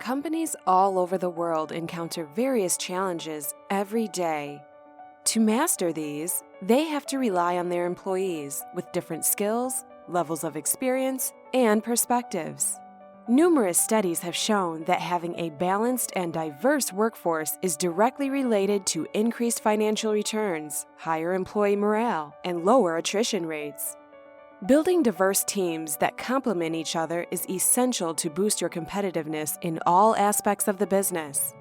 Companies all over the world encounter various challenges every day. To master these, they have to rely on their employees with different skills, levels of experience, and perspectives. Numerous studies have shown that having a balanced and diverse workforce is directly related to increased financial returns, higher employee morale, and lower attrition rates. Building diverse teams that complement each other is essential to boost your competitiveness in all aspects of the business.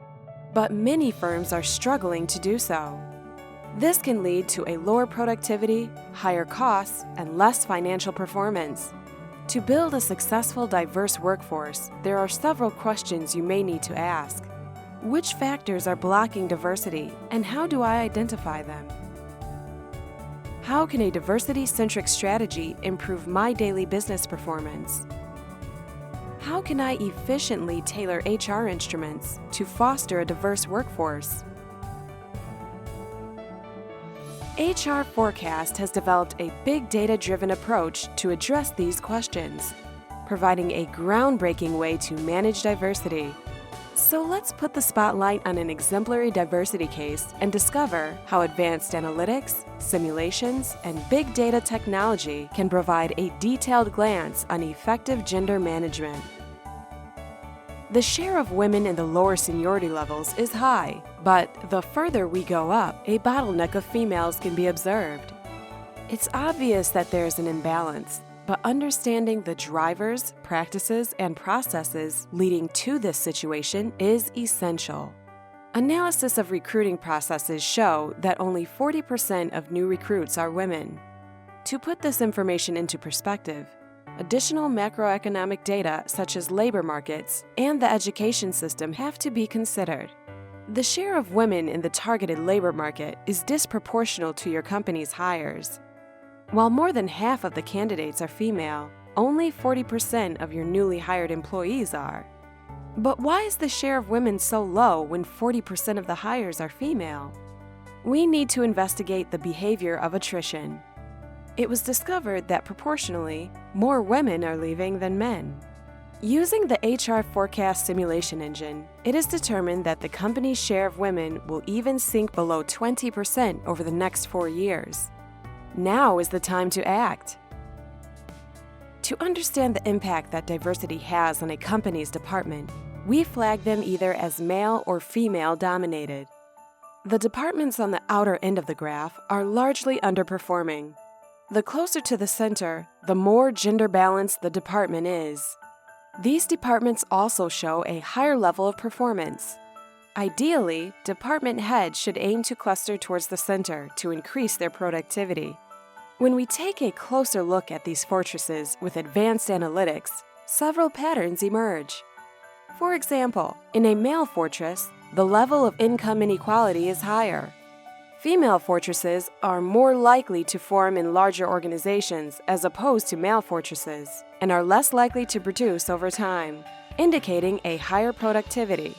But many firms are struggling to do so. This can lead to a lower productivity, higher costs, and less financial performance. To build a successful, diverse workforce, there are several questions you may need to ask. Which factors are blocking diversity, and how do I identify them? How can a diversity-centric strategy improve my daily business performance? How can I efficiently tailor HR instruments to foster a diverse workforce? HRForecast has developed a big data-driven approach to address these questions, providing a groundbreaking way to manage diversity. So let's put the spotlight on an exemplary diversity case and discover how advanced analytics, simulations, and big data technology can provide a detailed glance on effective gender management. The share of women in the lower seniority levels is high, but the further we go up, a bottleneck of females can be observed. It's obvious that there's an imbalance, but understanding the drivers, practices, and processes leading to this situation is essential. Analysis of recruiting processes show that only 40% of new recruits are women. To put this information into perspective, additional macroeconomic data such as labor markets and the education system have to be considered. The share of women in the targeted labor market is disproportional to your company's hires. While more than half of the candidates are female, only 40% of your newly hired employees are. But why is the share of women so low when 40% of the hires are female? We need to investigate the behavior of attrition. It was discovered that proportionally, more women are leaving than men. Using the HRForecast simulation engine, it is determined that the company's share of women will even sink below 20% over the next 4 years. Now is the time to act. To understand the impact that diversity has on a company's department, we flag them either as male or female dominated. The departments on the outer end of the graph are largely underperforming. The closer to the center, the more gender balanced the department is. These departments also show a higher level of performance. Ideally, department heads should aim to cluster towards the center to increase their productivity. When we take a closer look at these fortresses with advanced analytics, several patterns emerge. For example, in a male fortress, the level of income inequality is higher. Female fortresses are more likely to form in larger organizations as opposed to male fortresses and are less likely to produce over time, indicating a higher productivity.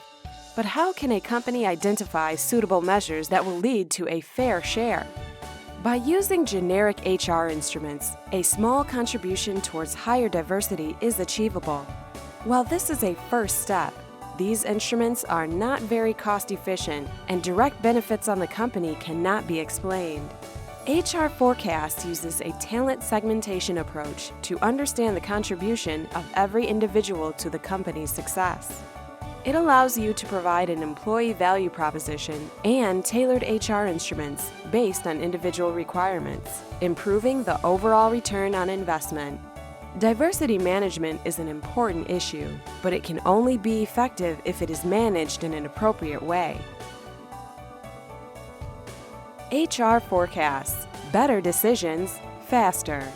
But how can a company identify suitable measures that will lead to a fair share? By using generic HR instruments, a small contribution towards higher diversity is achievable. While this is a first step, these instruments are not very cost-efficient, and direct benefits on the company cannot be explained. HRForecast uses a talent segmentation approach to understand the contribution of every individual to the company's success. It allows you to provide an employee value proposition and tailored HR instruments based on individual requirements, improving the overall return on investment. Diversity management is an important issue, but it can only be effective if it is managed in an appropriate way. HRForecasts. Better decisions, faster.